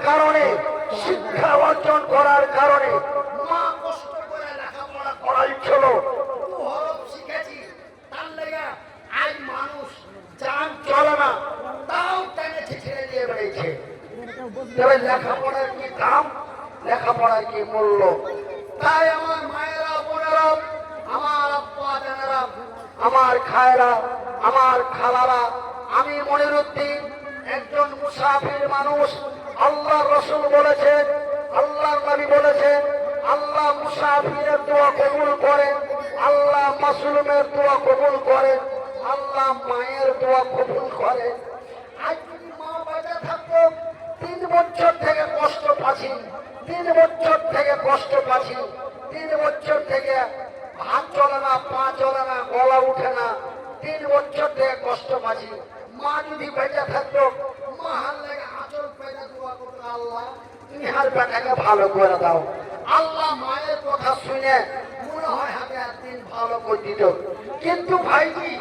কারণে, শিক্ষা অর্জন করার কারণে মা কষ্ট করে লেখাপড়া করাইছিল, শিখেছি, তার লেগে আজ মানুষ যান চলে না, তাও টেনেছে ছেড়ে দিয়ে বেড়েছে। তবে লেখাপড়ার কি দাম, লেখাপড়ার কি মূল্য? তাই আমার মায়েরা, বোনেরা, আমার আব্বা জানেরা, আমার খায়েরা, আমার খালারা, আমি মনিরুদ্দিন একজন মুসাফির মানুষ। আল্লাহ রসুল বলেছেন, আল্লাহ নবী বলেছেন, আল্লাহ মুসাফিরের দোয়া কবুল করেন, আল্লাহ মাসলুমের দোয়া কবুল করেন, আল্লাহ মায়ের দোয়া কবুল করেন। আজ যদি মা বেঁচে থাকতো, 3 বছর থেকে কষ্ট পাচ্ছি, 3 বছর থেকে কষ্ট পাচ্ছি, 3 বছর থেকে হাত চলে না, পা চলে না, গলা উঠে না, 3 বছর থেকে কষ্ট পাচ্ছি। মা যদি বেঁচে থাকতো, মা হার লেগে আঁচল পেতে দোয়া করতো, আল্লাহ তুমি হার বেটাকে ভালো করে দাও। আল্লাহ মায়ের কথা শুনে মনে হয় হাতে একদিন ভালো করে দিত। কিন্তু ভাইজি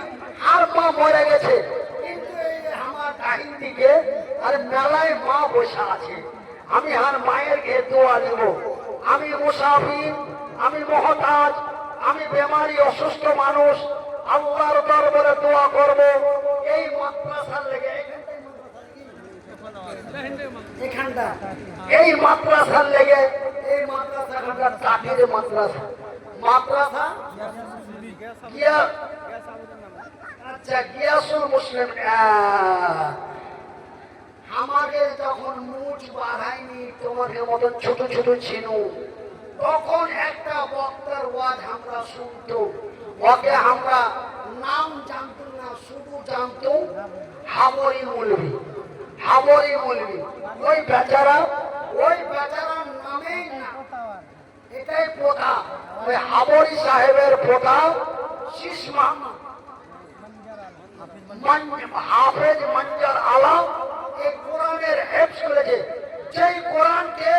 আর মা মরে গেছে, কিন্তু এই আমার ডাহিন দিকে আর মেলায় মা বসে আছে। আমি আর মায়ের গে দোয়া দিব। আমি মুসাফির, আমি মহতাজ, আমি বেমারি অসুস্থ মানুষ, আল্লাহর দরবারে দোয়া করব। এই মাদ্রাসার লেগে এখানটা, এই মাদ্রাসার লেগে, এই মাদ্রাসাখানটা চাটির মাদ্রাসা, মাদ্রাসা আচ্ছা গিয়াসুল মুসলিম। আমাকে যখন মুখ বাড়ায়নি, তোমাদের মতন ছোট ছোট ছিল, তখন একটা বক্তার ওয়াজ আমরা শুনতো। ওকে আমরা নাম জানতো না, শুধু জানতো হাবরি মৌলভী, হাবরি মৌলভী। ওই বেচারার নামেই না, এটাই পোতা, ওই হাবরি সাহেবের পোতা শীষ মোহাম্মদ হাফেজ মঞ্জার আলম এই কোরআনের হেফজ করেছে। যেই কোরআনকে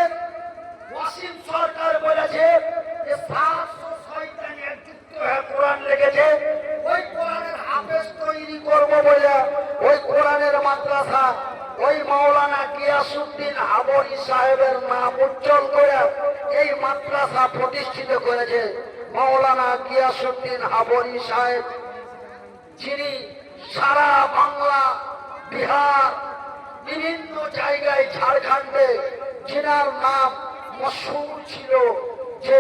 ওয়াসিম সরকার বলেছে যে 700 শয়তান একযুক্ত হয়ে কোরআন লিখেছে, ওই কোরআনের হাফেজ তৈরি করবো বলে ওই কোরআনের মাদ্রাসা, ওই মাওলানা গিয়াসউদ্দিন হাবরি সাহেবের নাম উজ্জ্বল করে এই মাদ্রাসা প্রতিষ্ঠিত করেছে। মাওলানা গিয়াসউদ্দিন হাবরি সাহেব, যিনি সারা বাংলা, বিহার, বিভিন্ন জায়গায়, ঝাড়খণ্ডে যিনার নাম মশহুর ছিল, যে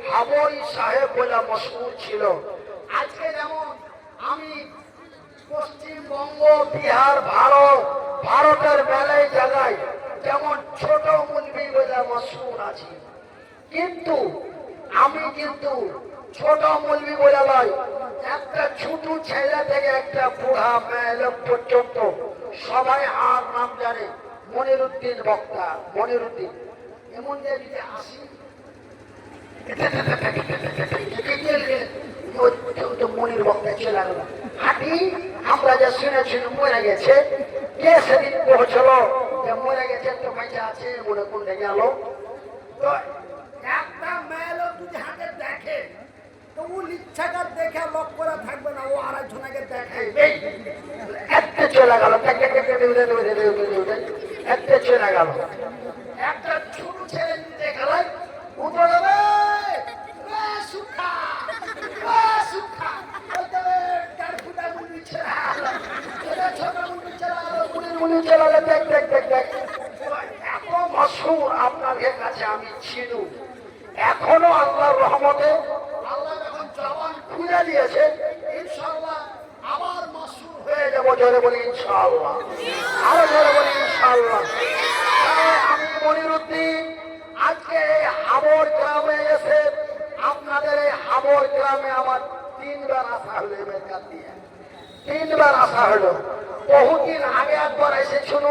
হাবরি সাহেব বলে মশহুর ছিল। আজকে যেমন আমি পশ্চিমবঙ্গ, বিহার, ভারতের মেলায় জায়গায় যেমন ছোট মুলবি বলে মশহুর আছি, কিন্তু আমি কিন্তু ছোট মুলবি বলে নয়, একটা ছোট ছেলে থেকে একটা বুড়া মেয়ে লোক পর্যন্ত সবাই আর নাম জানে মনিরুদ্দিন বক্তা, মনিরুদ্দিন। এমন যে আসি মনির বক্তা চলে গেল, হাঁটি আমরা যা শুনেছি মরে গেছে, কে সেদিন পৌঁছলো যে মরে গেছে, তো বেঁচে আছে মনে কোন গেল। তো একটা মেয়ে লোক যদি হাতে দেখে, তো ও ইচ্ছাকার দেখে লক করে থাকবে না, ও আরেকজনকে দেখে একটা চলে গেল, একটা চলে গেল। একটা ছোট ছেলে দেখালে ও বলবে সুখা সুখা, আপনাদের কাছে আমি ছিল। এখনো আল্লাহর রহমতে আল্লাহ যখন জবান খুলে দিয়েছে, ইনশাআল্লাহ আবার মাসুর হয়ে যাবো। জোরে বলি ইনশাআল্লাহ, আরো জোরে বলি ইনশাআল্লাহ। আমি মনিরুদ্দিন আজকে এই হাবর গ্রামে এসে, আপনাদের এই হাবর গ্রামে আমার 3 বার আসা হলো, 3 বার আসা হলো। বহুদিন আগে একবার এসেছিল,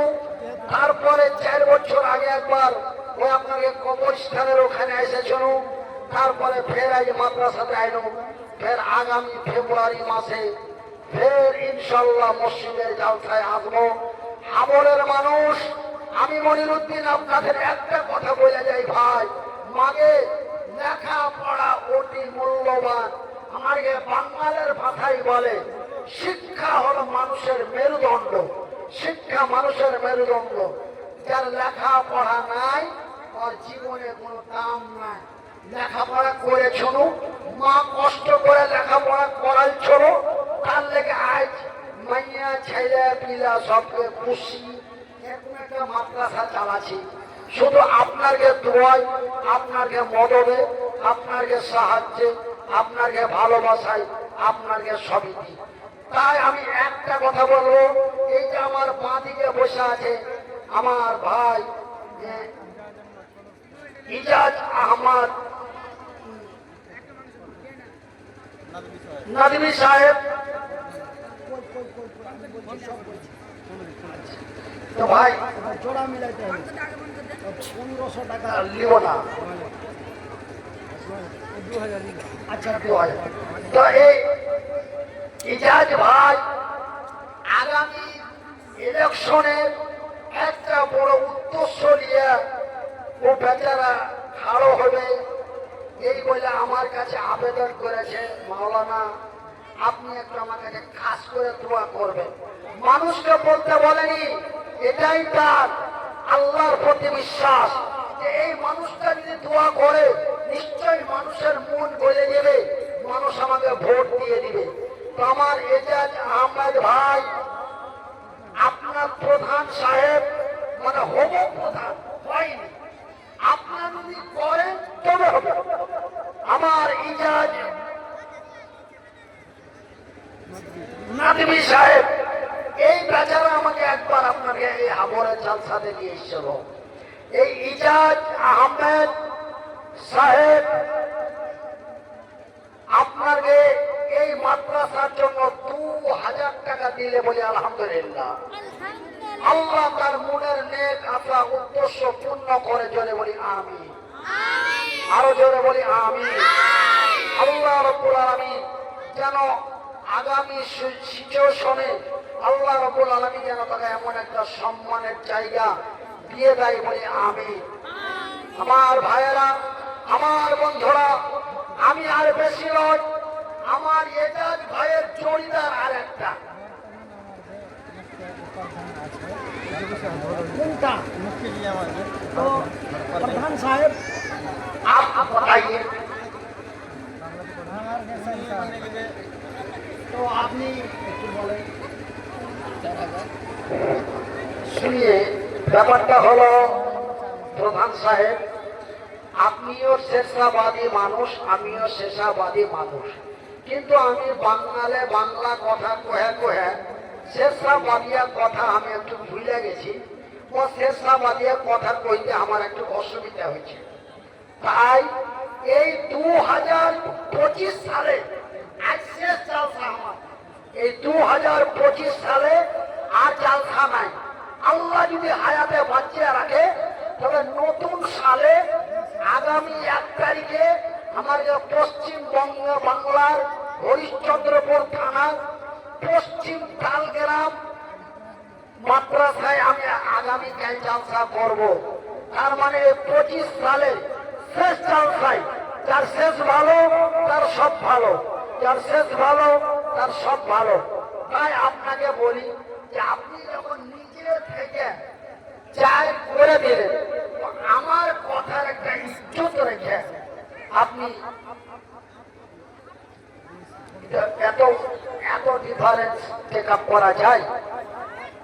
তারপরে 4 বছর আগে একবার ওই আপনাকে কবরস্থানের ওখানে এসেছিল, তারপরে ফের আজ মাদ্রাসাতে আইলো, ফের আগামী ফেব্রুয়ারি মাসে ফের ইনশাল্লাহ মসজিদের জালসায় আসবো। হাবরের মানুষ, আমি মনিরুদ্দিন আপনাদের একটা কথা বলে যাই ভাই, মাগে লেখাপড়া অতি মূল্যবান। আমাকে বাঙালের ভাষায় বলে শিক্ষা হলো মানুষের মেরুদণ্ড, শিক্ষা মানুষের মেরুদণ্ড। যার লেখাপড়া নাই ওর জীবনে কোনো দাম নাই। লেখাপড়া করে শোনো, মা কষ্ট করে লেখাপড়া করাইছিল, তার লেগে আজ মাইয়া ছেলে পিলা সবকে খুশি এরকম একটা মাদ্রাসা চালাচ্ছি। শুধু আপনাকে দোয়ায়, আপনাকে মদদে, আপনাকে সাহায্যে, আপনাকে ভালোবাসায়, আপনাকে সবই দিই। তাই আমি একটা কথা বলবো, এই যে আমার বাঁ দিকে বসে আছে আমার ভাই ইজাজ আহমদ নদভী সাহেব, তো ভাই জোড়া মিলাইতে হবে 1500 টাকা লিব না, আচ্ছা 2000। তো এই ইজাজ ভাই আগামী ইলেকশনের একটা বড় উদ্দেশ্য নিয়ে ও বেচারা খাড়ো হবে, এই বলে আমার কাছে আবেদন করেছে, মাওলানা আপনি একটু আমার কাছে খাস করে দোয়া করবেন। মানুষকে বলতে বলেনি, এটাই তার আল্লাহর প্রতি বিশ্বাস যে এই মানুষটা যদি দোয়া করে নিশ্চয়ই মানুষের মন গলে যাবে, মানুষ আমাকে ভোট দিয়ে দিবে। তো আমার এজাজ আহমেদ ভাই, আপনার প্রধান সাহেব মানে হব প্রধান হয়নি, আপনার যদি করেন তবে হবে। আমার ইজাজ নদভী সাহেব এই বেচারা আমাকে একবার আপনাকে এই হাবরের জালসাতে নিয়ে এসেছিল। এই ইজাজ আহমেদ সাহেব আপনাকে এই মাদ্রাসার জন্য 2000 টাকা দিলে বলে আলহামদুলিল্লাহ। আল্লাহ তার মনের নেক আশা উদ্দেশ্য পূর্ণ করে, জোরে বলি আমিন, আরো জোরে বলি আমিন। আল্লাহ রাব্বুল আলামিন যেন আগামী সিচুয়েশনে আল্লাহ রাব্বুল আলামিন যেন তাকে এমন একটা সম্মানের জায়গা দিয়ে দেয়, বলি আমিন। আমার ভাইয়েরা, আমার বন্ধুরা, আমি আর বেশি নয়, আমার এজাজ ভাইয়ের জড়িদার আর একটা প্রধান সাহেব आप बताइए। तो আপনি একটু বলেন। শুনিয়ে ব্যাপারটা হলো প্রধান সাহেব, আপনিও শেষাবাদী মানুষ, আমিও শেষাবাদী মানুষ, কিন্তু আমি বাংলালে বাংলা কথা কহে কহে শেষাবাদিয়া কথা আমি একটু ভুলে গেছি। ও শেষাবাদিয়া কথা কইতে আমার একটু অসুবিধা হয়েছে। তাই এই 2025 সালে আজ শেষ জালসা আমার, এই 2025 সালে আর জালসা নাই। আল্লাহ যদি হায়াতে বাঁচিয়ে রাখে তবে নতুন সালে আগামী 1 তারিখে আমার পশ্চিমবঙ্গ বাংলার হরিশ্চন্দ্রপুর থানার পশ্চিম তালগ্রাম মাদ্রাসায় আমি আগামীকাল জালসা করব। তার মানে 25 সালে শেষ জালসায়, যার শেষ ভালো তার সব ভালো, যার শেষ ভালো তার সব ভালো। তাই আপনাকে বলি যে আপনি যখন নিজে থেকে চাই করে দিলেন, আমার কথার একটা ইজ্জত রেখে আপনি এত এত ডিফারেন্স টেক আপ করা যায়।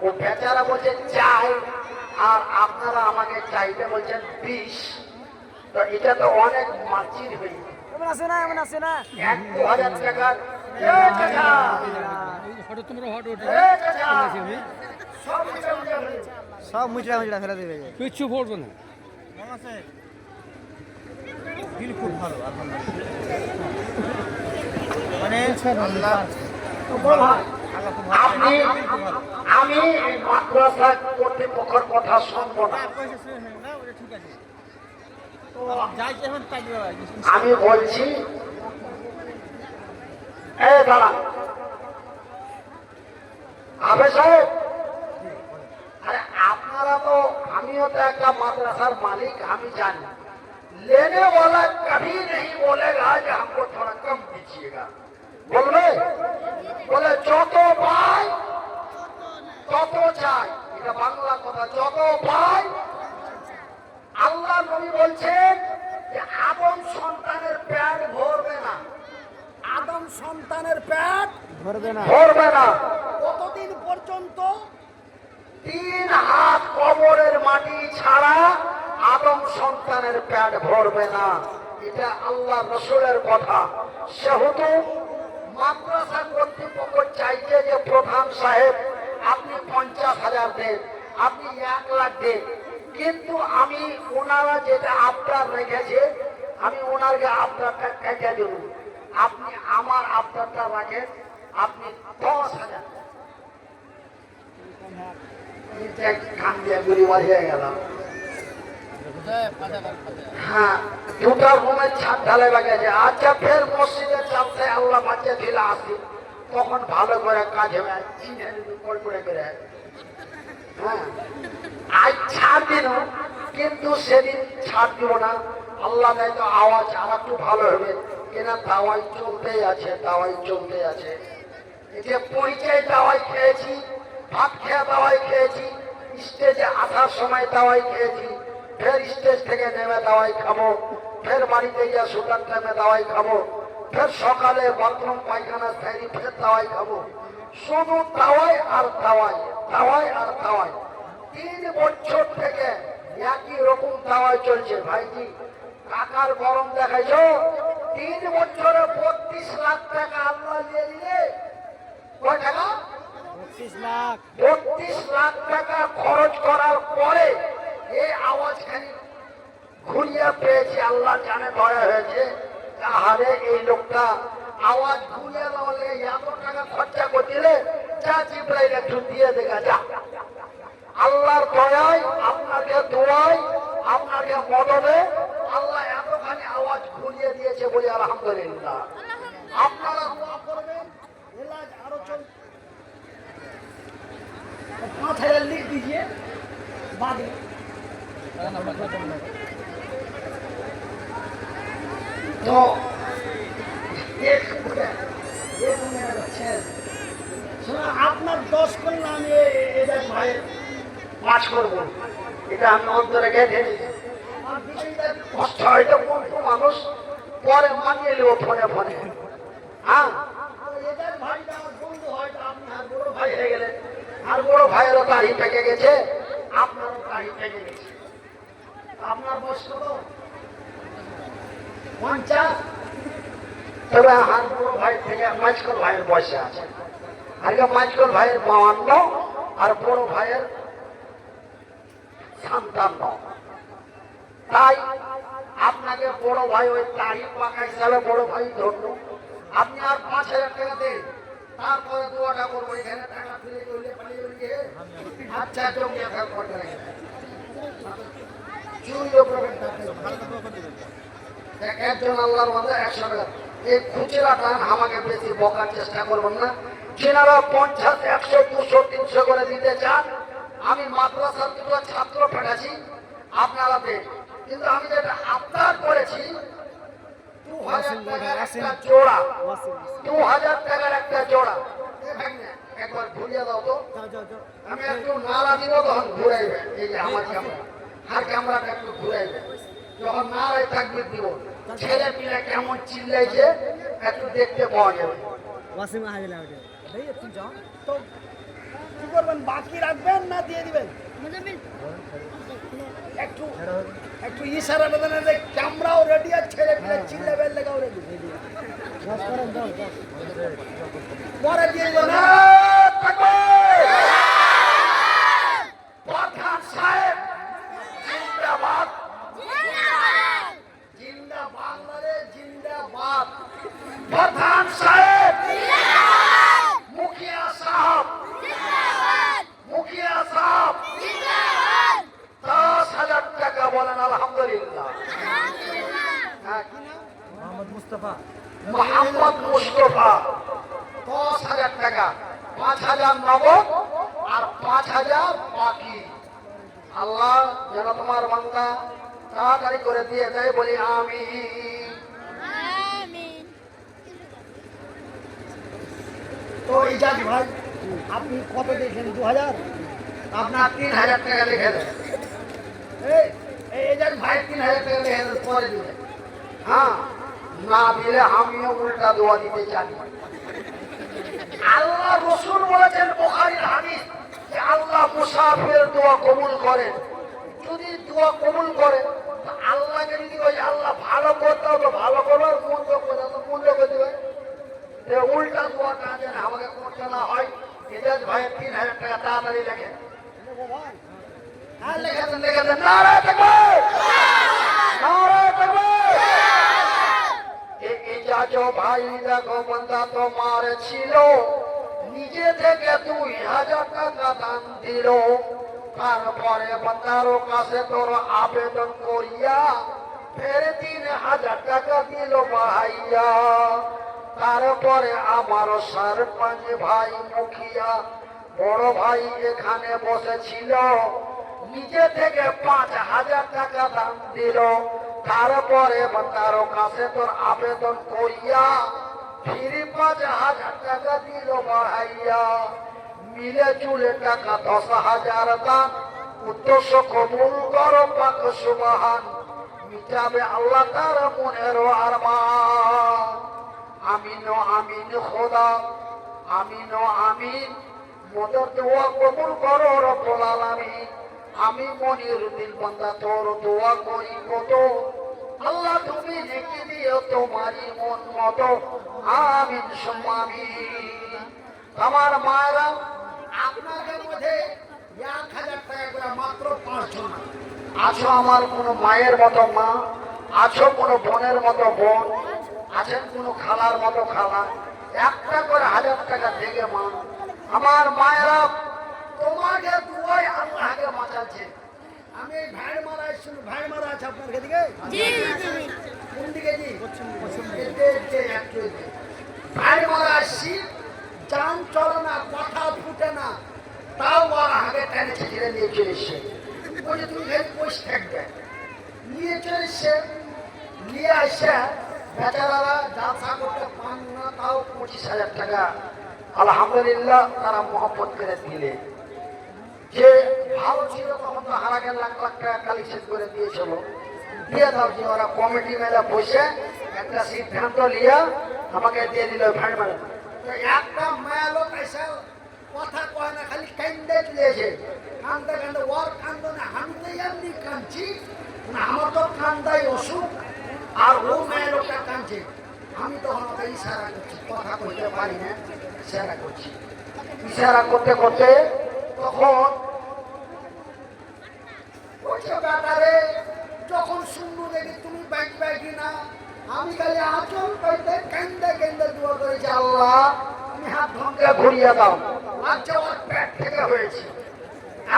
ও বেচারা বলছে চাই, আর আপনারা আমাকে চাইতে বলছেন 20। তো এটা তো অনেক মার্জিন হয়ে গেছে। 1-2000 টাকার সব মুচড়া মুচড়া ফেলে দেবে, কিচ্ছু পড়বে না। খুব ভালো মানে আমি মাদ্রাসা কর্তৃপক্ষের কথা শুনবো না। আমি বলছি দাঁড়া আবে সাহেব, আরে আপনারা তো, আমিও তো একটা মাদ্রাসার মালিক, আমি জানি लेने वाला कभी नहीं बोलेगा कि हमको थोड़ा कम दीजिएगा, बोलবে বলে যত পাই তত চাই, এটা বাংলা কথা, যত পাই নবী বলছেন যে আদম সন্তানের পেট ভরবে না। আদম সন্তানের পেট ধরবে না। ভরবে না কতদিন পর্যন্ত? 3 হাত কবরের মাটি ছাড়া আদম সন্তানের পেট ভরবে না। এটা আল্লাহ রসুলের কথা। সেহেতু মাদ্রাসা কর্তৃপক্ষ চাইছে যে প্রধান সাহেব আপনি 50,000 দেন, আপনি 1 লাখ দেন, কিন্তু আমি ওনারা যেটা আবদার রেখেছে আমি ওনাকে আবদারটা কেটে দেব। আপনি আমার আবদারটা রাখেন, আপনি 10,000 কান দিয়ে গুলি বাজিয়ে গেলাম। হ্যাঁ, 2টা রুমের ছাদ ঢালাই লাগাইছে। আচ্ছা, ফের মসজিদের চাপতে আল্লাহ বাচ্চা ঢিলা আসি, তখন ভালো করে কাজ হবে। হ্যাঁ, আজ ছাড় দিন, কিন্তু সেদিন ছাড় দিব না। আল্লাহ দেয় তো আওয়াজ আর একটু ভালো হবে কিনা। দাওয়াই চলতেই আছে, দাওয়াই চলতে আছে। যে পরিচয় দাওয়াই খেয়েছি, ভাত খেয়ে দাওয়াই খেয়েছি, স্টেজে আসার সময় দাওয়াই খেয়েছি, ফের স্টেজ থেকে নেমে দাওয়াই খাবো, ফের বাড়িতে গিয়ে সুতার টাইমে দাওয়াই খাবো, ফের সকালে বাথরুম পায়খানা সারি ফের দাওয়াই খাবো। শুধু দাওয়াই আর দাওয়াই, দাওয়াই আর দাওয়াই। 3 বছর থেকে একই রকম দাওয়াই চলছে। ভাইজি, কাকার গরম দেখাইছো। 3 বছরে 32 লাখ টাকা আল্লাহ দিয়ে দিলে। কয় টাকা? 32 লাখ। 32 লাখ টাকা খরচ করার পরে এই আওয়াজখানি ঘুরিয়ে পেয়েছি। আল্লাহ জানে দয়া হয়েছে। তাহলে এই লোকটা আওয়াজ ঘুরিয়ে দেওয়ালে এত টাকা খরচা করছিলে, যা জিব্রাইল একটু দিয়ে দেখা যা। আল্লাহর দয়ায়, আপনাকে দোয়ায়, আপনাকে মদদে আল্লাহ এতখানি আওয়াজ ঘুরিয়ে দিয়েছে বলে আলহামদুলিল্লাহ। আপনারা দোয়া করবেন, এলাজ আরো চল। 5,000 লিখ দিজিয়ে বাদে। তো আপনার 10 করলাম, এটা ভাইয়ের 5 করবো। এটা আমি অন্তরে গেছে। কষ্ট হয় তো, কোন মানুষ পরে মানিয়ে নেব ফোনে ফোনে। হ্যাঁ, এদের ভাইটা আমার বন্ধু, হয়তো আপনি আর বড় ভাই হয়ে গেলেন। আর বড় ভাইয়েরও দাড়ি পেকে গেছে, আপনারও দাড়ি পেকে গেছে। আপনার বয়স কত? 50। তবে আর বড় ভাই থেকে মাঝকল ভাইয়ের বয়সে আছে। আর মাঝকল ভাইয়ের 52 আর বড় ভাইয়ের 57। তাই আপনাকে বড় ভাই ওই দাড়ি পাকা হিসাবে বড় ভাই ধরল। আপনি আর 5,000 টাকা দেন, তারপরে দোয়াটা করবো। এখানে টাকা ফিরে চললে পালিয়ে গিয়ে আচ্ছা জমিয়ে করতে একজন আল্লাহর মধ্যে 100 টাকা। এই খুচরাটা আমাকে বেশি বকার চেষ্টা করবেন না। যেনারা 50, 100, 200, 300 করে দিতে চান, আমি মাদ্রাসার 2টো ছাত্র পাঠাচ্ছি, আপনারা দেন। কিন্তু আমি যেটা আবদার করেছি 2,000 টাকার একটা জোড়া, 2,000 টাকার একটা জোড়া। একবার ঘুরিয়ে দাও তো, আমি একটু নাড়া দিব, তখন ঘুরাইবে। এই যে আমার ক্যামেরা, আর ক্যামেরাটা একটু ঘুরাইবে। যখন নাড়াই থাকবে দিব, ছেলে পিলে কেমন চিল্লাইছে একটু দেখতে পাওয়া যাবে। তো কি করবেন, বাকি রাখবেন না দিয়ে দিবেন? একটু একটু ইশারা দেবেন যে ক্যামেরাও রেডি আছে, ছেলে পিলে চিল্লাবে লাগাও রেডি। পরে দিয়ে দিবেন। প্রধান সাহেব জিন্দাবাদ, জিন্দাবাদ, জিন্দাবাদ। প্রধান সাহেব, মুখিয়া সাহেব, মুখিয়া সাহেব 10,000 টাকা বলেন আলহামদুলিল্লাহ। মোহাম্মদ মুস্তাফা। মোহাম্মদ মুস্তাফা 10,000 টাকা, 5,000 নগদ আর 5,000 বাকি। আল্লাহ যেন তোমার বান্দা তাড়াতাড়ি করে দিয়ে দেয়, বলি আমিন। তো ইজাজ ভাই, আপনি কত দেখেন? 2,000। আপনার 3,000 টাকা লিখে দেন। এই যে ভাই 3000 টাকা লেগে পরে দিবে। হ্যাঁ, না দিলে আমিও উল্টা দোয়া দিতে জানি। আল্লাহ রসুল বলেছেন বুখারীর হাদিস যে আল্লাহ মুসাফিরের দোয়া কবুল করেন। যদি দোয়া কবুল করে তো আল্লাহকে যদি ওই আল্লাহ ভালো করতে হবে ভালো করবার মন্দ করে তো মন্দ করে দেবে। উল্টা দোয়াটা যেন আমাকে করতে না হয়। এজাজ ভাই 3000 টাকা তাড়াতাড়ি লেখেন। হ্যাঁ লেখে দেন নারায়ে তাকবীর, নারায়ে তাকবীর। এজাজ ভাই দেখো বান্দা তোমার ছিল নিজে থেকে 2000 টাকা দান দিল। তারপরে বান্দার কাছে তোর আবেদন করিয়া ফের 3000 টাকা দিল ভাইয়া। তারপরে আমার সরপঞ্চ ভাই মুখিয়া বড় ভাই এখানে বসেছিল নিজে থেকে 5000 টাকা দান দিল। তারপরে বান্দার কাছে তোর আবেদন করিয়া ফির 5000 টাকা দিল ভাইয়া। মিলে চুলে টাকা 10,000 দান উদ্দেশ্য কবুল করো পাক সুবহান। মিটাবে আল্লাহ তার মনের আরমান। আমিন ও আমিন খোদা, আমিন ও আমিন। মোদের দোয়া কবুল করো রব্বুল আলামিন। আমি মনিরুদ্দিন বান্দা তোর দোয়া করি কত, আল্লাহ তুমি নেকি দিও তোমারই মন মতো। আমিন সুম্মা আমিন। আমার মায়েরা আপনাদের মধ্যে 1000 টাকা করে মাত্র 5 জন আছো। আমার কোনো মায়ের মতো মা আছো, কোনো বোনের মতো বোন আছেন, কোনো খালার মতো খালা। একটা করে 1000 টাকা থেকে মা। আমার মায়েরা তোমাকে দুয়াই আল্লাহকে বাঁচাচ্ছে। আমি ভাই মারা শুন, ভাই মারা আছে আপনার দিকে? জি জি। কোন দিকে জি? ভাই মারা আসছি, যান চলে না, কথা ফুটে না, তাও আর আগে টেনে ছেড়ে নিয়ে চলে এসছে। বলে তুমি ঘরে বসে থাকবে, নিয়ে চলে এসছে। নিয়ে আসছে বেচারারা ব্যবসা করতে পান না, তাও 25,000 টাকা আলহামদুলিল্লাহ তারা মহব্বত করে দিলে। যে ভালো ছিল তখন তো হারাকে লাখ লাখ টাকা কালেকশন করে দিয়েছিল, দিয়ে দাও যে ওরা কমিটি মেলে বসে একটা সিদ্ধান্ত নিয়ে আমাকে দিয়ে দিল ভাই মানে। একটা মায়া লোক এসে কথা কয় না, খালি কান্দে দিয়েছে। কান্দে কান্দে ওর কান্দ না, আমি তো এমনি কাঁদছি, আমার তো কান্দাই অসুখ, আর ও মায়া লোকটা কাঁদছে। আমি তখন ওকে ইশারা করছি, কথা কইতে পারি না, ইশারা করছি। ইশারা করতে করতে তখন ব্যাপারে যখন শুনবো দেখি তুমি বাইকি না, আমি খালি আচল পাইতে কেন্দে কেন্দে দোয়া করেছি, আল্লাহ তুমি হাত ধমকে ঘুরিয়ে দাও। আচ্ছা ওর পেট থেকে হয়েছে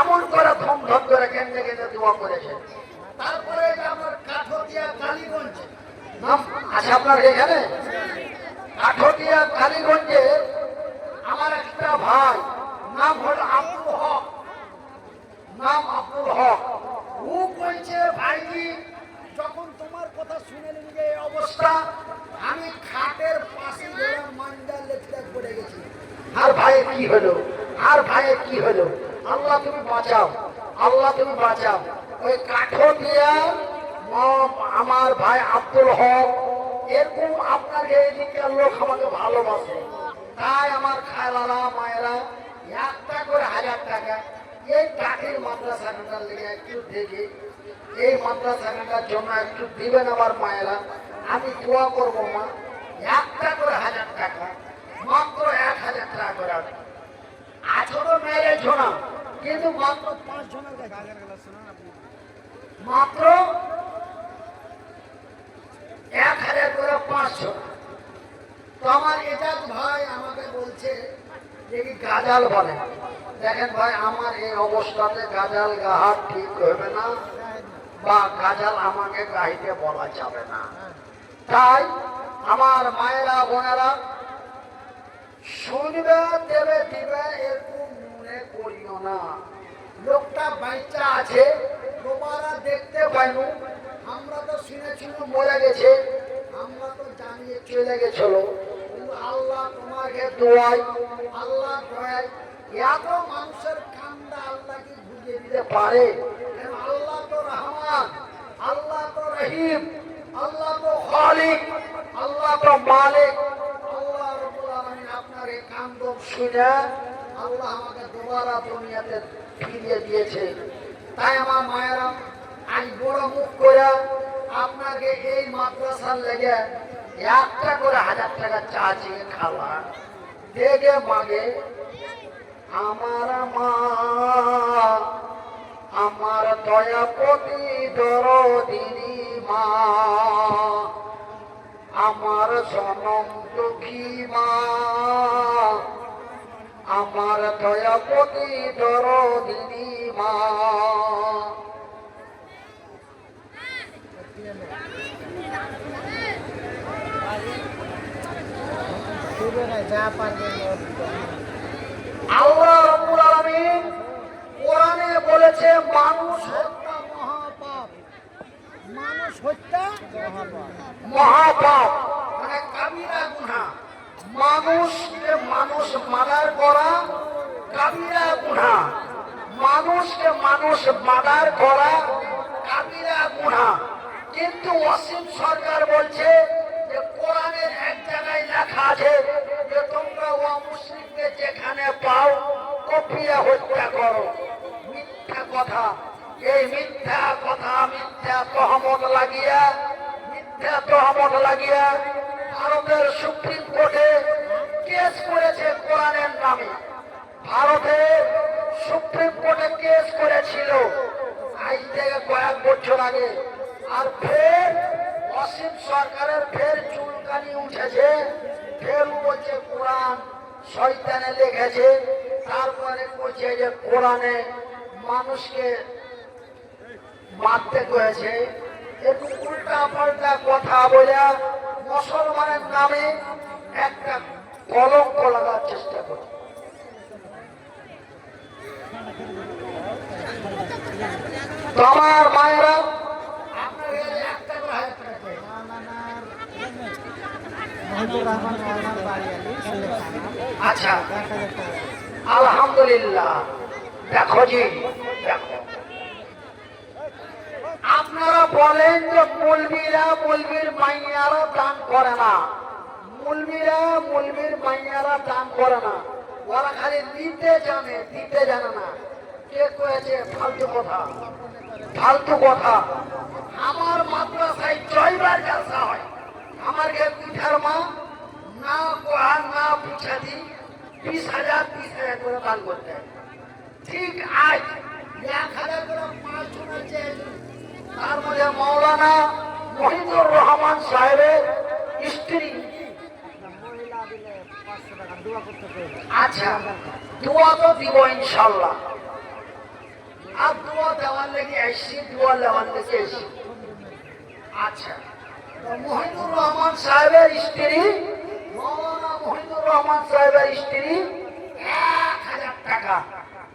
এমন করে ধম ধম করে কেন্দে কেন্দে দোয়া করেছে। তারপরে আমার কাঠতিয়া কালীগঞ্জ নাম আছে আপনার এখানে, কাঠতিয়া কালীগঞ্জে আমার একটা ভাই নাম হল আব্দুল হক, নাম আব্দুল হক। ও বলছে ভাইজি যখন তোমার কথা শুনেলেন যে এই অবস্থা, আমি খাটের পাশে গেলাম, মান্ডা লেখতে পড়ে গেছি। আর ভাইয়ের কি হলো, আর ভাইয়ের কি হলো, আল্লাহ তুমি বাঁচাও, আল্লাহ তুমি বাঁচাও। ওই কাঠতিয়া আমার ভাই আব্দুল হক, এরকম আপনার এদিকের লোক আমাকে ভালোবাসে, তাই আমার খালারা মায়েরা একটা করে 1000 টাকা এই কাঠের মাদ্রাসাটার লেগে একটু দেখে এই মাদ্রাসাটার জন্য একটু দিবেন আমার মায়েরা। আমি দোয়া করবো মা, একটা করে 1000 টাকা, মাত্র 1000 টাকা করে। আছো তো মেয়ের ছোনা, কিন্তু মাত্র 5 জনের মাত্র 1000 করে 500। তো আমার এজাজ ভাই আমাকে বলছে যে কি গাজাল বলে। দেখেন ভাই আমার এই অবস্থাতে গাজাল গাহা ঠিক হবে না, বা গাজাল আমাকে গাইতে বলা যাবে না। তাই আমার মায়েরা বোনেরা শুনবে, দেবে দিবে, এরকম মনে করিও না। লোকটা বাচ্চা আছে, তোমারা দেখতে পাইনি, আমরা তো শুনেছি মরে গেছে, আমরা তো জানিয়ে চলে গেছিল। আল্লাহ তোমাকে দোয়াই, আল্লাহ দোয়াই, এত মানুষের কান্দা আল্লাহ কি বুঝিয়ে দিতে পারে? আল্লাহ তো রহমান, রহিম, আল্লাহ তো খালিক, আল্লাহ তো মালিক। আল্লাহ রাব্বুল আলামিন আপনার এই কান্দ শুনে আল্লাহ আমাকে দুবারা দুনিয়াতে ফিরিয়ে দিয়েছে। তাই আমার মায়েরা আজ বড় মুখ করে আপনাকে এই মাদ্রাসার লেগে একটা করে 1000 টাকা চাচ্ছি খাওয়া দেখে মাগে। আমার মা আমার দয়াপতি দরদিনী মা, আমার জনম দুঃখী মা, আমার দয়াপতি দরদিনী মা। যা পারবেন আল্লাহ রাব্বুল আলামিন কোরআনে বলেছে মানুষ হত্যা মহাপাপ, মানুষ হত্যা মহাপাপ, মানে কাবিরা গুনাহ। মানুষকে মানুষ মার্ডার করা কাবিরা গুনাহ, মানুষকে মানুষ মার্ডার করা কাবিরা গুনাহ। কিন্তু ওয়াসিম সরকার বলছে যে কোরআনের এক জায়গায় লেখা আছে যে তোমরা মুসলিমকে যেখানে পাও কপিয়া হত্যা করো। মিথ্যা কথা। এই মিথ্যা কথা, মিথ্যা তহমত লাগিয়া, মিথ্যা তহমত লাগিয়া ভারতের সুপ্রিম কোর্টে কেস করেছে কোরআনের নামে। ভারতের সুপ্রিম কোর্টে কেস করেছিল আজ থেকে কয়েক বছর আগে। আর ফের অসীম সরকারের ফের চুলকানি উঠেছে, ফের বলছে কোরআন শয়তানে লিখেছে। তারপরে বলছে যে কোরআনে মানুষকে মারতে করেছে। একটু উল্টা পাল্টা কথা বলে মুসলমানের নামে একটা কলঙ্ক লাগার চেষ্টা করে। আমার মায়েরা আপনার একটা করে 1000 টাকা চাই। আচ্ছা আলহামদুলিল্লাহ। দেখো জি, দেখো আপনারা বলেন যে মৌলবীরা মৌলবীর মাইয়ারা দান করে না, মৌলবীরা মৌলবীর মাইয়ারা দান করে না, ওরা খালি দিতে জানে, দিতে জানে না। কে কয়েছে? ফালতু কথা, ফালতু কথা। আমার মাদ্রাসায় জয়বার জলসা হয়, আমার গে পিঠার মা না কোহান না পিছাদি 20,000 20,000 করে দান করতে। ঠিক আজ 1,000 করে 5 জন আছে। তার মধ্যে মৌলানা মহিদুর রহমান সাহেবের স্ত্রী। আচ্ছা দোয়া তো দিব ইনশাল্লাহ। আর দোয়া দেওয়ার লেগে এসছি, দোয়া দেওয়ার লেগে এসছি। আচ্ছা মহিদুর রহমান সাহেবের স্ত্রী, মৌলানা মহিদুর রহমান সাহেবের স্ত্রী 1,000 টাকা,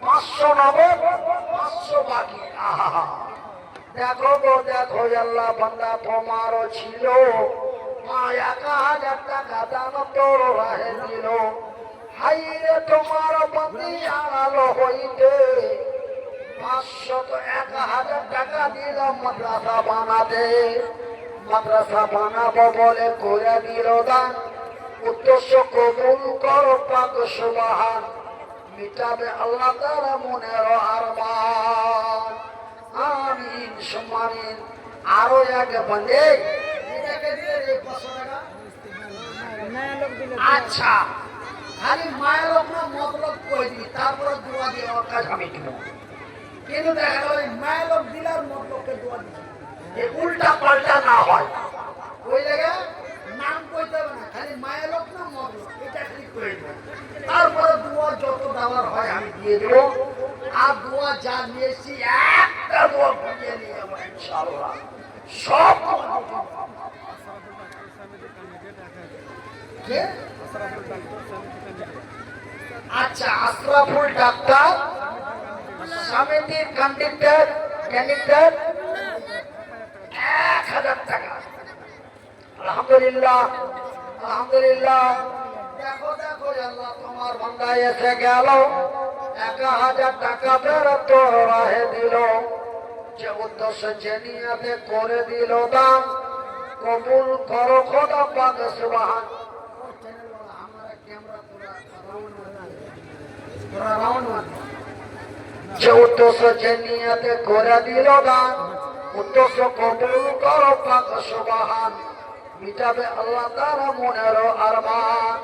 500 নগদ 500 বাকি। আহা দেখো গো দেখো, আল্লাহ বান্দা তোমারও ছিল, মা 1,000 টাকা দান তোর রাহে দিল। হাই রে তোমার প্রতি আড়ালো হইতে 500 তো 1,000 টাকা দিলাম মাদ্রাসা বানাতে। মাদ্রাসা বানাবো বলে করে দিল দান, উদ্দেশ্য কবুল করো পাক সুবহান, মিটাবে আল্লাহ তাআলা মনের আরমান। আমিন সুমামিন। আরো এক বন্দে এটাকে দিয়ে দে 500 টাকা। আচ্ছা খালি মায়ের লোক না মতলব কই দি, তারপরে দোয়া দিয়ে ওর কাজ আমি দিব। কিন্তু দেখা গেল মায়ের লোক দিলার মতলবকে দোয়া দিচ্ছে, এই উল্টা পাল্টা না হয়। ওই জায়গা নাম কইতে হবে না, খালি মায়ের লোক না মতলব এটা ঠিক করে দেব। তারপরে দোয়া যত দেওয়ার হয় আমি দিয়ে দেব। আর দোয়া যা নিয়েছি একটা দোয়া বুঝিয়ে নিয়ে যাবো ইনশাআল্লাহ। সব কে? আচ্ছা আশরাফুল ডাক্তার সমিতির কন্ডাক্টর 1,000 টাকা। আলহামদুলিল্লাহ আলহামদুলিল্লাহ। দেখো দেখো আল্লাহ তোমার বান্দা এসে গেল, 1,000 টাকা ফেরত তোর রাহে দিল। যে উদ্দেশ্য যে নিয়াতে করে দিল দান কবুল করো খোদা পাক সুবহান। যে উদ্দেশ্য যে নিয়াতে করে দিল দান উদ্দেশ্য কবুল করো পাক সুবহান। মিটাবে আল্লাহ তাআলা মনের আরমান।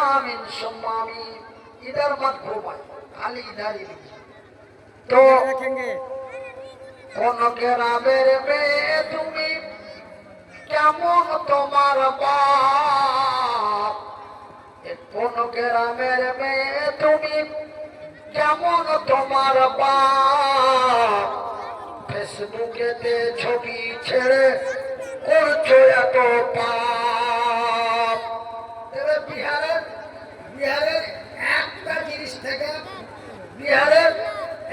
আমিন সুম্মা আমিন। ইধার মত ঘুমায় খালি ইধারই লিখি। তো কোন গ্রামের মেয়ে তুমি কেমন তোমার বাপ? কোন গ্রামের মেয়ে তুমি কেমন তোমার বাপ? ফেসবুকেতে ছবি ছেড়ে করছো এত পাপ। বিহারের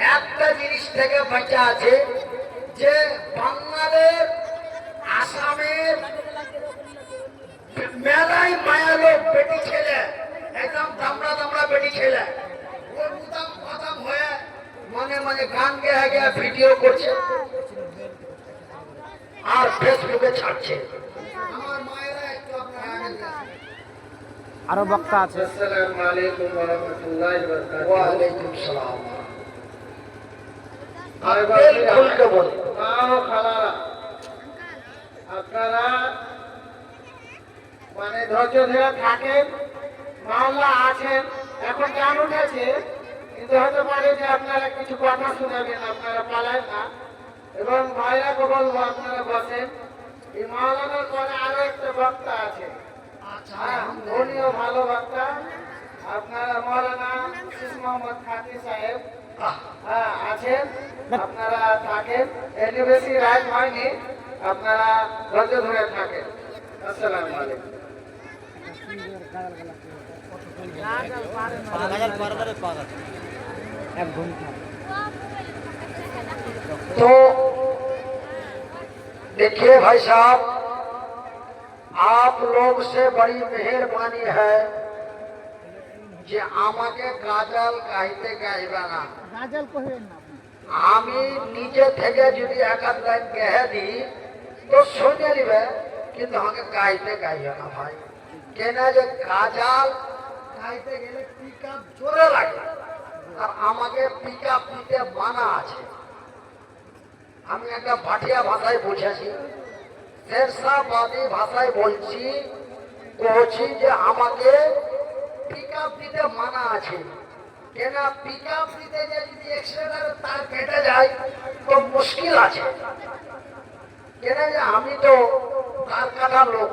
একটা জিনিস থেকে বাঁচা আছে যে বাংলাদেশ আসামের মেলায় মায়ালো বেটি ছেলে একদম দামড়া বেটি ছেলে ওর উদাম পাতাম হয়ে মানে গান গেয়ে গিয়ে ভিডিও করছে আর ফেসবুকে ছাড়ছে। আমার মায়েরা একটু আপনার আরো বক্তা আছে। আসসালামু আলাইকুম ওয়া রাহমাতুল্লাহি ওয়া বারাকাতুহু। ওয়া আলাইকুম সালাম। আপনি খুলকে বল। খালারা আপনারা মানে ধৈর্য ধরে থাকেন, মাওলা আছেন। এখন গান উঠেছে কিন্তু হতে পারে যে আপনারা কিছু কথা শোনাবেন, আপনারা পালায় না। এবং ভাইরাকে বলবো আপনারা বসেন। এই মাওলানার পরে আরো একটা বক্তা আছে, হ্যাঁ, উনিও ভালো বক্তা। আপনারা মৌলানা শেখ মোহাম্মদ খাতি সাহেব হ্যাঁ আছেন, আপনারা থাকেন। এটি বেশি রাত হয়নি, আপনারা ধৈর্য ধরে থাকেন। আসসালামু আলাইকুম। तो देखिए भाई साहब, आप लोग से बड़ी मेहरबानी है যে আমাকে গাজাল গাইতে গাইবে না। গাজাল কহেন না। আমি নিজে থেকে যদি একাধ লাইন গেহে দিই তো শুনে নিবে, কিন্তু আমাকে গাইতে গাইবে না ভাই। কেন যে গাজাল গাইতে গেলে পিক আপ জোরে লাগে আর আমাকে পিক আপ দিতে মানা আছে। আমি একটা ভাটিয়া ভাষায় বুঝেছি, শেরশাবাদী ভাষায় বলছি, বলছি যে আমাকে পিক আপ দিতে মানা আছে। কেন পিক আপ দিতে যে যদি এক্সিলেটারের তার কেটে যায় তো মুশকিল আছে। কেন যে আমি তো তার কাটার লোক,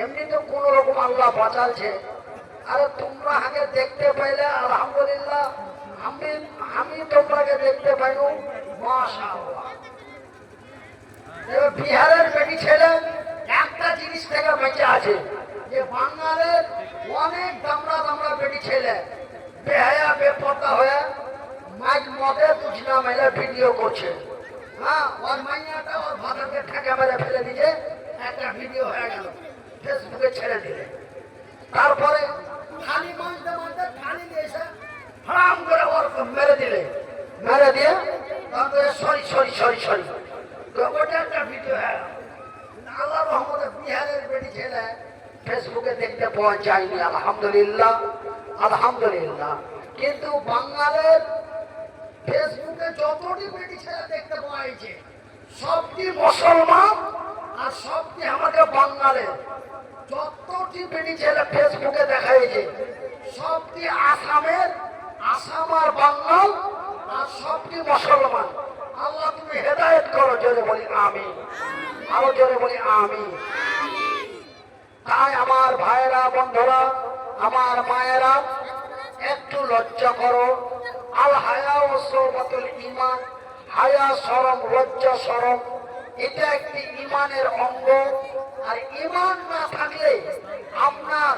এমনি তো কোন রকম আল্লাহ বাঁচালছে। আরে তোমরা আগে দেখতে পাইলে আলহামদুলিল্লাহ, আমি তোমরাকে দেখতে পাইনু মাশাআল্লাহ। বিহারের বেটি ছেলে একটা জিনিস থেকে বেঁচে আছে যে বাঙালের অনেক দামড়া বেটি ছেলে বেহায়া বেপর্দা হয়ে মাইক মদে তুঝনা মেলে ভিডিও করছে। হ্যাঁ, ওর মাইয়াটা ওর ভাতাকে ঠেকে মেরে ফেলে দিয়েছে, একটা ভিডিও হয়ে গেল, ফেসবুকে ছেড়ে দিলে। তারপরে খালি মানতে খালি দিয়েছে, হারাম করে ওর মেরে দিলে, মেরে দিয়ে তারপরে সরি ওটা একটা ভিডিও হয়ে গেল। আল্লাহ রহমতে বিহারের বেটি ছেলে ফেসবুকে দেখতে পাওয়া যায়নি, আলহামদুলিল্লাহ। কিন্তু বাঙালের ফেসবুকে যতটি বেটি ছেলে দেখতে পাওয়া হয়েছে সবটি মুসলমান আর সবটি আমাদের বাঙালের। যতটি বেটি ছেলে ফেসবুকে দেখা হয়েছে সবটি আসামের, আসাম আর বাঙাল, আর সবটি মুসলমান। আল্লাহ তুমি হেদায়েত করো, জোরে বলি আমিন, আরো জোরে বলি আমিন। তাই আমার ভাইয়েরা, বন্ধুরা, আমার মায়েরা, একটু লজ্জা করো। আল হায়া ও সৌবাতুল ঈমান, হায়া শরম, লজ্জা শরম, এটা একটি ঈমানের অঙ্গ। আর ঈমান না থাকলে আপনার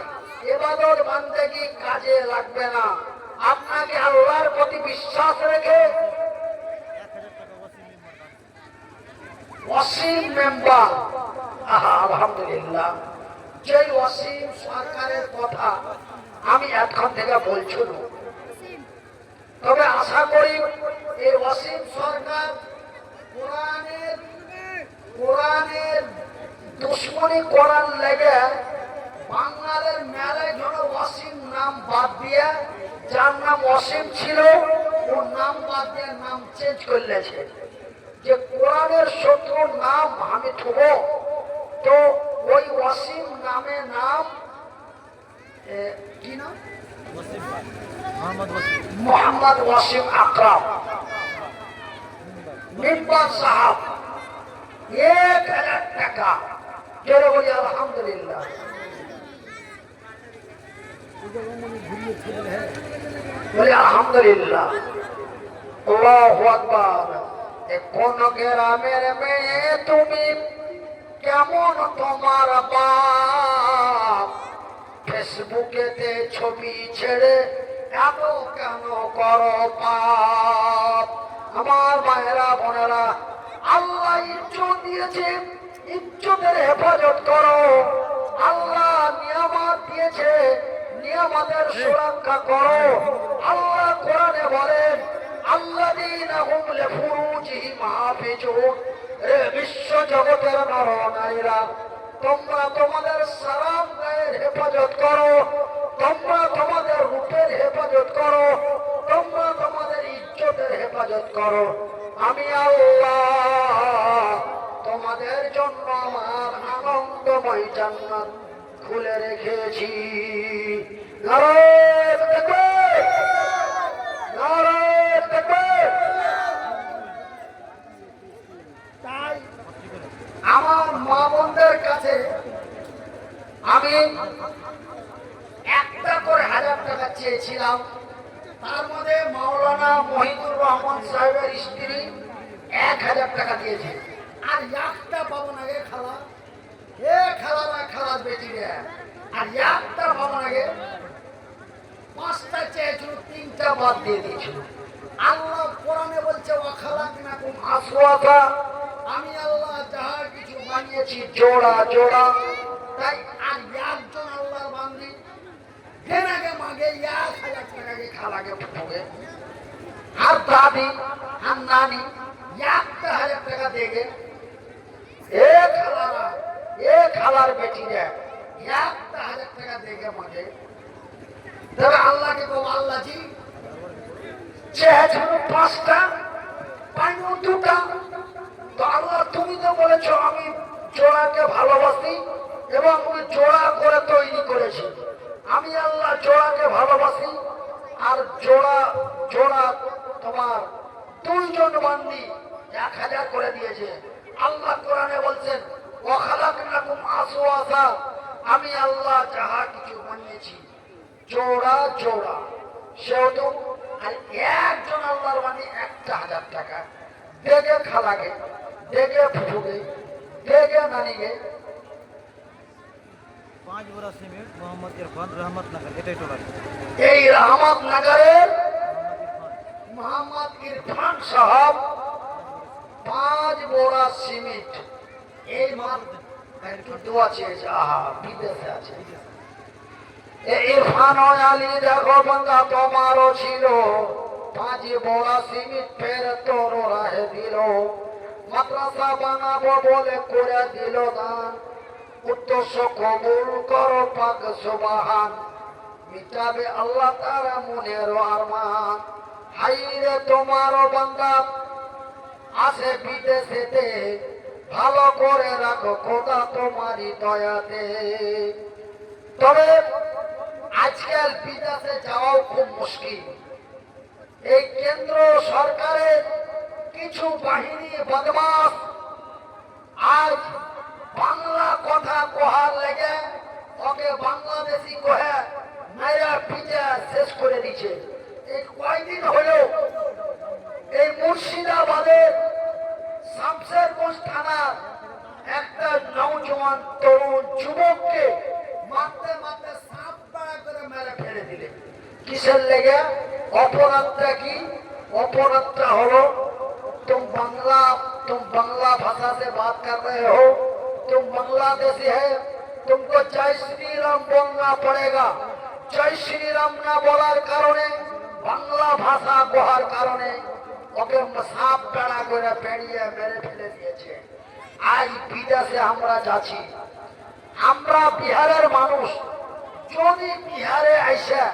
ইবাদত বান্দেগি কাজে লাগবে না। আপনাকে আল্লাহর প্রতি বিশ্বাস রেখে অসীম মেম্বার, আলহামদুলিল্লাহ, যে অসীম সরকারের কথা আমি এতক্ষণ থেকে বলছি না, তবে আশা করি এই অসীম সরকার দুশ্মনী করার লেগে বাঙালের মেলায় জন অসীম নাম বাদ দিয়ে যার নাম অসীম ছিল ওর নাম বাদ দিয়ে নাম চেঞ্জ করলেছে যে কোরআনের শত্রুর নাম আমি থুব তো ওই অসীম নামে নাম কি নাম মোহাম্মদ ওয়াসিম আকরাম মেম্বার সাহেব 1000 টাকা জোরে বলি আলহামদুলিল্লাহ বলি আলহামদুলিল্লাহ আল্লাহু আকবার কোন গ্রামের মেয়ে তুমি কেমন তোমার বাপ ফেসবুকেতে ছবি ছেড়ে এত কেন করো পাপ আমার মায়েরা বোনেরা আল্লাহ ইজ্জত দিয়েছে ইজ্জতের হেফাজত করো আল্লাহ নিয়ামত দিয়েছে নিয়ামতের সুরক্ষা করো আল্লাহ কোরআনে বলেন আল্লাযীনা হুম লিফুরুজিহিম হাফিজুন রে বিশ্ব জগতের নর নারীরা তোমরা তোমাদের সারাম গায়ের হেফাজত করো তোমরা তোমাদের রূপের হেফাজত করো তোমরা তোমাদের ইজ্জতের হেফাজত করো আমি আল্লাহ তোমাদের জন্য আমার আনন্দময় জান্নাত খুলে রেখেছি নারায়ে তাকবীর নারায়ে তাকবীর তাই আমার মা বোনদের কাছে আমি একটা করে 1000 টাকা চেয়েছিলাম তার মধ্যে মাওলানা মহিদুর রহমান সাহেবের স্ত্রী 1000 টাকা দিয়েছে আর একটা পাবো না গে খালা খালা বেটি রে আর একটা পাবো না গে 5টা চেয়েছিল 3টা বাদ দিয়ে দিয়েছিল আল্লাহ কোরআনে বলছে ওয়াখালাকনাকুম আসওয়াতা আমি আল্লাহ যাহা কিছু বানিয়েছি জোড়া জোড়া তাই আর একজন আল্লাহর বান্দি কেনাকে মাগে 1000 টাকাকে খালাকে ফুগে আর দাদি আর নানি 1000 টাকা দেগে খালার বেটি রে 1000 টাকা দেগে মাগে তবে আল্লাহকে বল আল্লাহ জি চেয়েছিল 5টা পাইনো 2টা তো আল্লাহ তুমি তো বলেছো আমি জোড়াকে ভালোবাসি এবং আমি জোড়া করে তৈরি করেছি আমি আল্লাহ জোড়াকে ভালোবাসি আর জোড়া জোড়া তোমার 2 জন বান্দি 1000 করে দিয়েছে আল্লাহ কোরআনে বলছেন ওয়াখালাকনাকুম আসওয়াতা আমি আল্লাহ যাহা কিছু বানিয়েছি জোড়া জোড়া সেহেতু আর একজন আল্লাহর বাণী 1000 টাকা দেখে খালাকে দেখে ফুফুকে দেখে নানিকে 5 বড় সিমেন্ট মোহাম্মদ ইরফান রহমতনগর এটাই টোলা এই রহমতনগরের মোহাম্মদ ইরফান সাহেব 5 বড় সিমেন্ট এই মাল একটু দোয়া চেয়েছে আহা বিদেশে আছে ইরফান আলী দেখো বান্দা তোমারও ছিল 5 বড় সিমেন্ট ফের তোর রাহে দিল মাদ্রাসা বানাবো বলে করে দিল দান উদ্দেশ্য কবুল করো পাক সুবহান মিটাবে আল্লাহ তাআলা মনের আরমান হাইরে তোমারও বান্দা আছে বিদেশেতে ভালো করে রাখো খোদা তোমারই দয়াতে তবে আজকাল বিদেশে যাওয়াও খুব মুশকিল এই কেন্দ্র সরকারের কিছু বাহিনী বদমাশ আজ বাংলা কথা কোহার লেগে ওকে বাংলাদেশি কহে মেরা পিঠে শেষ করে দিচ্ছে এই কয়দিন হলো এই মুর্শিদাবাদের শামশেরগঞ্জ থানার একটা নওজওয়ান তরুণ যুবককে মারতে মারতে সাপ পাড়া করে মেরে ফেলে দিলে কিসের লেগে অপরাধটা কি অপরাধটা হলো तुम बांग्ला भाषा से बात कर रहे हो तुम बांग्लादेशी है तुमको जय श्री राम बोलना पड़ेगा जय श्री राम ना बोलार कारणे बांग्ला भाषा कोहार कारणे ওকে সাপ পেড়া করে পেড়িয়ে মেরে ফেলে দিয়েছে আজ বিদেশে আমরা যাচ্ছি আমরা বিহারের মানুষ, যদি বিহারে আইসা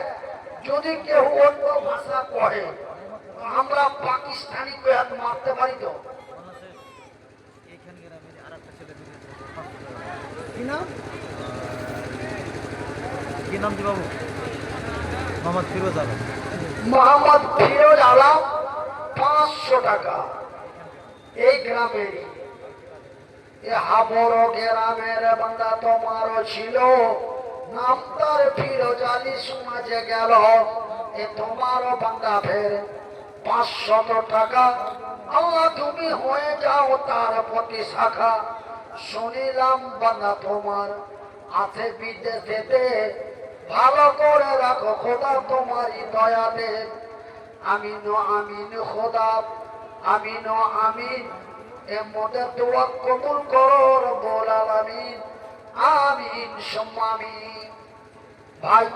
যদি কেউ অন্য ভাষা কহে, আমরা পাকিস্তানি কয়ে মারতে পারি তো? এইখানে গ্রামের আর একটা ছেলে কি নাম? কি নাম দি বাবু? মোহাম্মদ ফিরোজ আলম। মোহাম্মদ ফিরোজ আলম 500 টাকা। এই গ্রামের হাবড় গ্রামের বান্দা তোমারও ছিল, নাম তার ফিরোজ আলী, সমাজে গেল এ তোমারও বান্দা ফের 500 টাকা। আল্লাহ তুমি হয়ে যাও তার প্রতি শাখা। শুনিলাম বান্দা তোমার আছে বিদেশেতে, ভালো করে রাখো খোদা তোমারই দয়াতে। আমিন আমিন খোদা, আমিন আমিন, এ মোদের দোয়া কবুল করো রব্বুল আলামিন। আমিন সুম্মা আমিন। ভাই,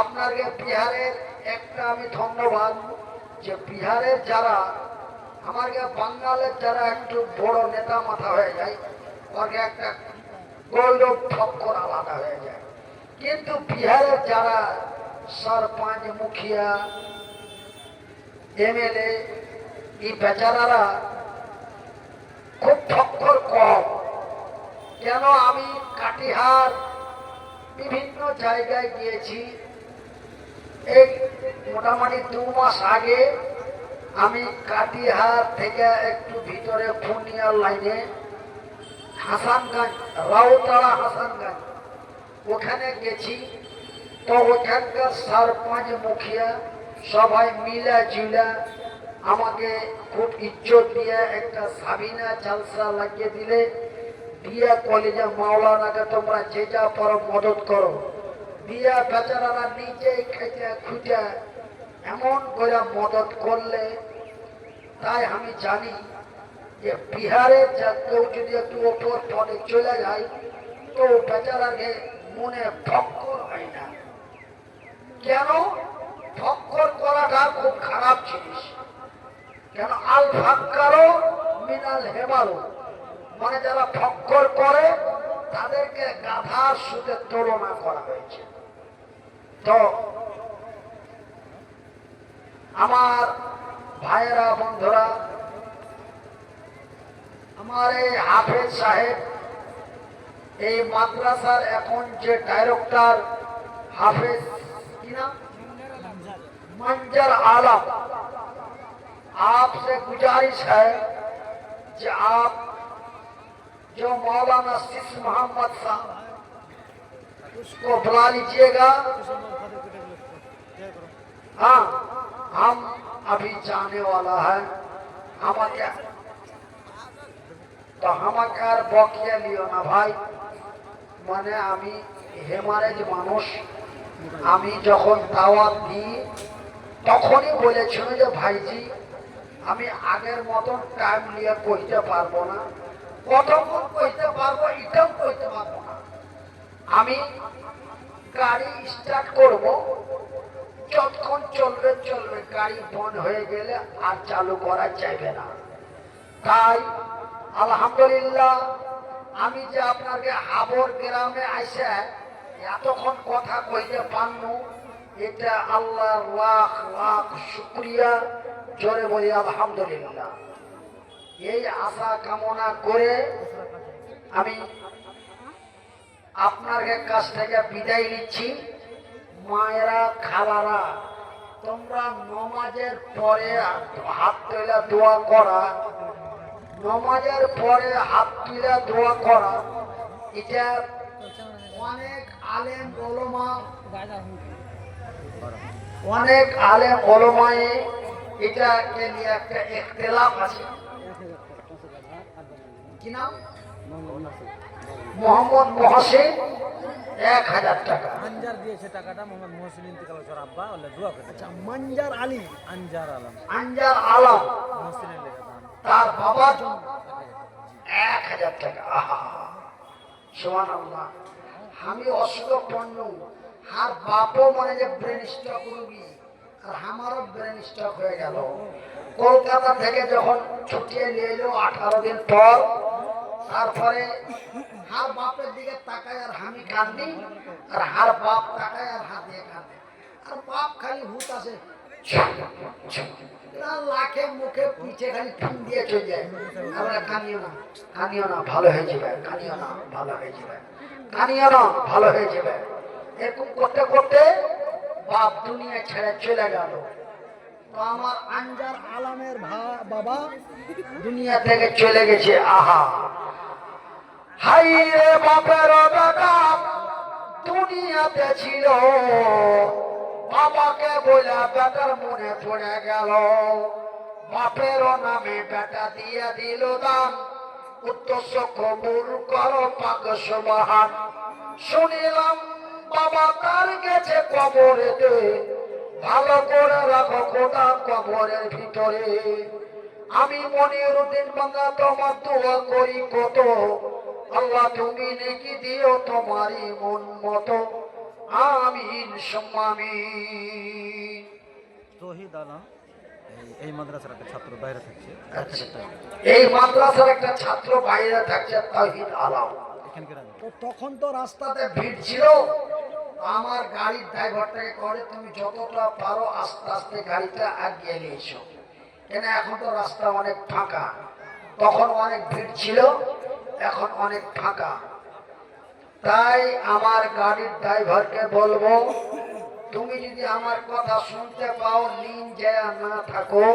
আপনাকে বিহারের একটা আমি ধন্যবাদ, যে বিহারের যারা আমাকে বাঙালের যারা একটু বড় নেতা মাথা হয়ে যায়, ওকে একটা গৌরব ফক্কর আলাদা হয়ে যায়। কিন্তু বিহারের যারা সরপঞ্চ, মুখিয়া, এমএলএ, এই বেচারারা খুব ফক্কর কম। কেন? আমি কাটিহার বিভিন্ন জায়গায় গিয়েছি। এই মোটামুটি 2 মাস আগে আমি কাটিহার থেকে একটু ভিতরে পূর্ণিয়ার লাইনে হাসানগঞ্জ, রাউতাড়া হাসানগঞ্জ, ওখানে গেছি। তো ওখানকার সরপঞ্চ, মুখিয়া সবাই মিলা জুলা আমাকে খুব ইজ্জত দিয়ে একটা সাবিনা জালসা লাগিয়ে দিলে, দিয়া কলেজে মাওলানাকে তোমরা যে যা পারো মদত করো, দিয়া বেচারারা নিজেই খেটে খুঁটে এমন করে মদত করলে। তাই আমি জানি যে বিহারের কেউ যদি একটু ওপর পদে চলে যায়, তো বেচারাকে মনে ফক্কর হয় না। কেন? ফক্কর করাটা খুব খারাপ জিনিস। কেন? আল ফাক্কারও মিনাল হেমারো, মানে যারা ফক্কর করে তাদেরকে গাধার সুদের তুলনা করা হয়েছে। তো আমার ভাইয়েরা, বন্ধুরা, আমার এই হাফেজ সাহেব, এই মাদ্রাসার এখন যে ডাইরেক্টর हाफिज की नाम मंजर आलम, आपसे गुजारिश है कि आप जो मौलाना सिस मोहम्मद साहब उसको बुला लीजिएगा। हाँ, हम अभी जाने वाला है। हमारे तो हमाकार बकिया लियो ना भाई, মানে আমি হেমারেজ মানুষ, আমি যখন দাওয়াত দিই তখনই বলেছিল যে ভাইজি আমি আগের মতন টাইম নিয়ে কইতে পারবো না, কতক্ষণ কইতে পারবো এটাও কইতে পারবো না। আমি গাড়ি স্টার্ট করব, যতক্ষণ চলবে চলবে, গাড়ি বন্ধ হয়ে গেলে আর চালু করা যাবে না। তাই আলহামদুলিল্লাহ আমি যে আপনাকে হাবর গ্রামে আইসে এতক্ষণ কথা কইতে পারনু, এটা আল্লাহর লাখ লাখ শুকরিয়া। জোরে বলি আলহামদুলিল্লাহ। এই আশা কামনা করে আমি আপনার কাছ থেকে বিদায় নিচ্ছি। মায়েরা, খালারা, তোমরা নমাজের পরে হাত তুলে দোয়া করা, নমাজের পরে হাত তুলে দোয়া করা, এটা অনেক আলেম ওলামা, অনেক আলেম ওলামায়ে এটাকে নিয়ে একটা ইখতিলাফ আছে। কি নাম? মোহাম্মদ মহসিন 1000 টাকা আনজার দিয়েছে। টাকাটা মোহাম্মদ মহসিন ইন্তেকাল করার আব্বা বলে দোয়া করে। আচ্ছা, মঞ্জার আলী, আনজার আলম, আনজার আলম, মহসিনের লেখা দান। তার বাবার জন্য 1000 টাকা। আহা, সুবহানাল্লাহ। আমি অসুখপন্ন, আর বাপও মানে যে ব্রেন স্ট্রোক রোগী, আর আমারও ব্রেন স্ট্রোক হয়ে গেল। কলকাতা থেকে যখন ছুটিয়ে নিয়ে এলো 18 দিন পর, তারপরে হার বাপের দিকে তাকায় আর আমি কান্দি, আর হার বাপ তাকায় আর হাত দিয়ে কাঁদে, আর বাপ খালি হুত আসে লাখে মুখে পিছে খালি ফিন দিয়ে চলে যায়। আমরা কানিও না, কানিও না, ভালো হয়ে যাবে, কানিও না, ভালো হয়ে যাবে, কানিও না, ভালো হয়ে যাবে। এরকম করতে করতে বাপ দুনিয়া ছেড়ে চলে গেল। তো আমার আঞ্জার আলমের বাবা দুনিয়া থেকে চলে গেছে। আহা হাই রে বাপের বেটা দুনিয়াতে ছিল, বাবাকে বলে বেটার মনে পড়ে গেল, বাপের নামে বেটা দিয়ে দিল দান, উদ্দেশ্য কবুল করো পাক সুবহান। শুনিলাম বাবা তার গেছে কবরেতে, ভালো করে রাখো খোদা কবরের ভিতরে। আমি মনিরুদ্দিন বাংলা তোমার দোয়া করি কত, আল্লাহ তুমি নেকি দিও তোমারই মন মতো, আমিন সুম্মা আমিন। তৌহিদ আলম এই মাদ্রাসার একটা ছাত্র বাইরে থাকছে। এই মাদ্রাসার একটা ছাত্র বাইরে থাকছে, তৌহিদ আলম। এখানকার আমি। তো তখন তো রাস্তাতে ভিড় ছিল, আমার গাড়ির ড্রাইভারটাকে করে তুমি যতটা পারো আস্তে আস্তে গাড়িটা আগিয়ে নিয়ে এসো, কেন এখন তো রাস্তা অনেক ফাঁকা, তখন অনেক ভিড় ছিল, এখন অনেক ফাঁকা। তাই আমার গাড়ির ড্রাইভারকে বলবো, তুমি যদি আমার কথা শুনতে পাও, নিন যায় না থাকো,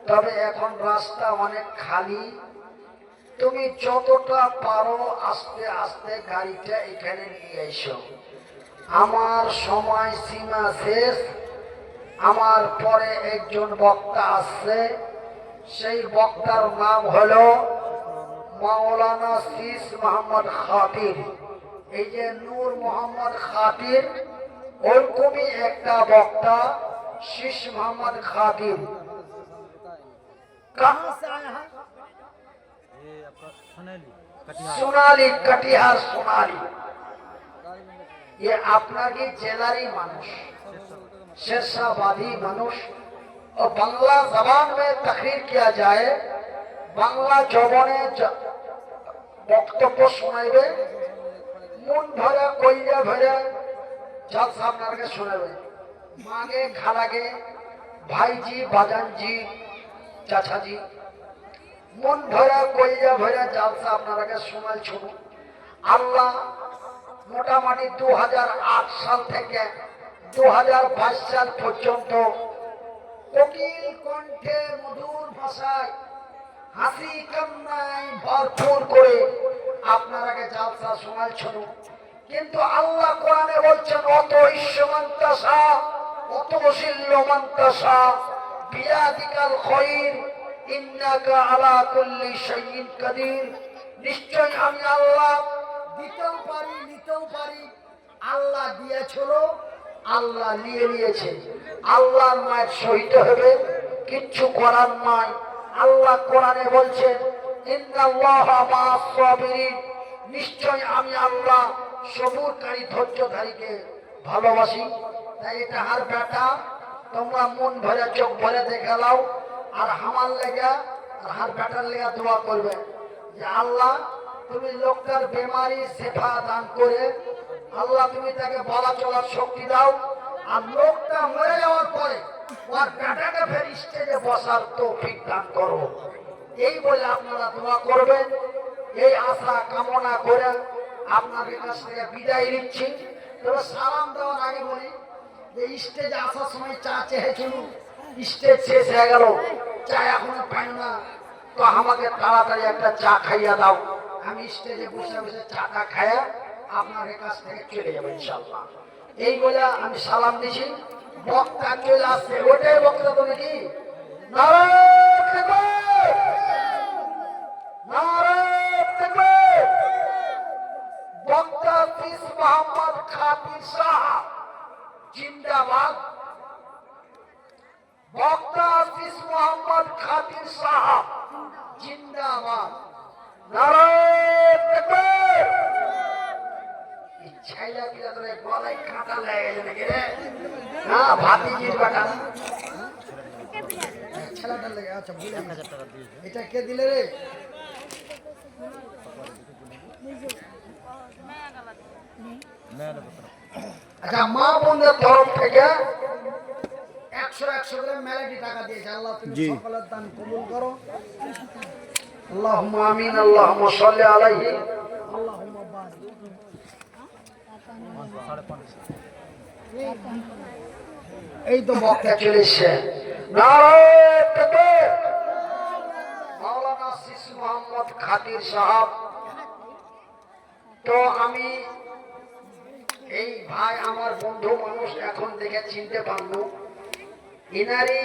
তবে এখন রাস্তা অনেক খালি, তুমি যতটা পারো আস্তে আস্তে গাড়িটা এখানে নিয়ে এসো। আমার সময় সীমা শেষ, আমার পরে একজন বক্তা আসছে, সেই বক্তার নাম হলো মাওলানা শীষ মোহাম্মদ খাতির। এই যে নূর মোহাম্মদ খাতির, ওরকমই একটা বক্তা শীষ মোহাম্মদ খাতির। कहाँ से आया है? ये आपका सोनाली कटिहार। সোনালী, কাটিহার সোনালী। ये আপনার কি জেলারই মানুষ, शेरशाहबादी মানুষ। और बांग्ला जबान में तकरीर किया जाए, बांग्ला जबाने বক্তব্য শোনাইবে, মন ভরে কইয়া ভরে জলসা আপনাকে শোনাবে, মাগে খালাগে ভাইজি বাজানজি চাচাজি মন ভরা কইয়া ভরা জলসা আপনাকে শোনাল। শুনুন, আল্লাহ মোটামুটি 2008 সাল থেকে 2022 সাল পর্যন্ত কোকিল কণ্ঠে মধুর ভাষায় হাসি কান্নায় ভরপুর করে আপনাকে জলসা শোনাল। শুনুন, কিন্তু আল্লাহ কোরআনে বলছেন, অত ইশ্বমন্তসা অত শিল্যমন্তসা বিয়াদিকাল খায়র ইন্নাকা আলা কুল্লি শাইইন কাদির। নিশ্চয় আমি আল্লাহ দিতেও পারি নিতেও পারি। আল্লাহ দিয়েছিল, আল্লাহ নিয়ে নিয়েছে, আল্লাহর মায়ের সহিত হবে, কিচ্ছু করার নাই। আল্লাহ কোরআনে বলছেন, ইন্নাল্লাহা মা'আস সাবিরিন, নিশ্চয় আমি আল্লাহ সবুরকারী ধৈর্যধারীকে ভালোবাসি। তাই এটা আর বেটা তোমরা মন ভরে চোখ ভরে দেখে নাও, আর আমার লেগা আর হার বেটার লেগা দোয়া করবে যে আল্লাহ তুমি লোকটার বেমারি শেফা দান করে, আল্লাহ তুমি তাকে বলা চলার শক্তি দাও, আর লোকটা মরে যাওয়ার পরে ওর বেটাকে ফের স্টেজে বসার তৌফিক দান করো। এই বলে আপনারা দোয়া করবেন। এই আশা কামনা করে আপনাদের কাছ থেকে বিদায় নিচ্ছি। তবে সালাম দেওয়ার আগে বলি যে স্টেজে আসার সময় চা চেয়েছিল, স্টেজ শেষ হয়ে গেল, চা এখনো পাই না, তো আমাকে তাড়াতাড়ি একটা চা খাইয়া দাও, আমি স্টেজে বসে বসে চাটা খাইয়া আপনাদের কাছ থেকে চলে যাবো ইনশাল্লাহ। এই বলে আমি সালাম দিছি। বক্তা চলে আসছে, ওটাই বক্তা তো নাকি? নারায়ণ তাকবীর, নারায়ণ তাকবীর। বক্তা শীষ মোহাম্মদ খাতির সাহেব জিন্দাবাদ। বক্তা শীষ মোহাম্মদ খাতির সাহেব জিন্দাবাদ। নারায়ণ তাকবীর। ইচ্ছাইলা কিরা তোরে গলায় কাঁটা লেগে গেছে নাকি রে? না, ভাতিজির বেটা না, ছেলেটার লেগে। আচ্ছা, 1000 টাকা দিয়ে এটা কে দিলে রে? মেয়েদের পুত্র। আচ্ছা, মা বোনদের তরফ থেকে 100 করে মেলাটি টাকা দিয়েছে। আল্লাহ তুমি সকলের দান কবুল করো। আল্লাহুম্মা আমিন, আল্লাহুম্মা সাল্লি আলাইহি, আল্লাহুম্মা বারিক। 550। এই তো বক্তা চলেছে। নারায়ে তাকবীর। মাওলানা শিশু মোহাম্মদ খাদির সাহেব। তো আমি এই ভাই আমার বন্ধু মানুষ এখন দেখে চিনতে পারলো, ইনারি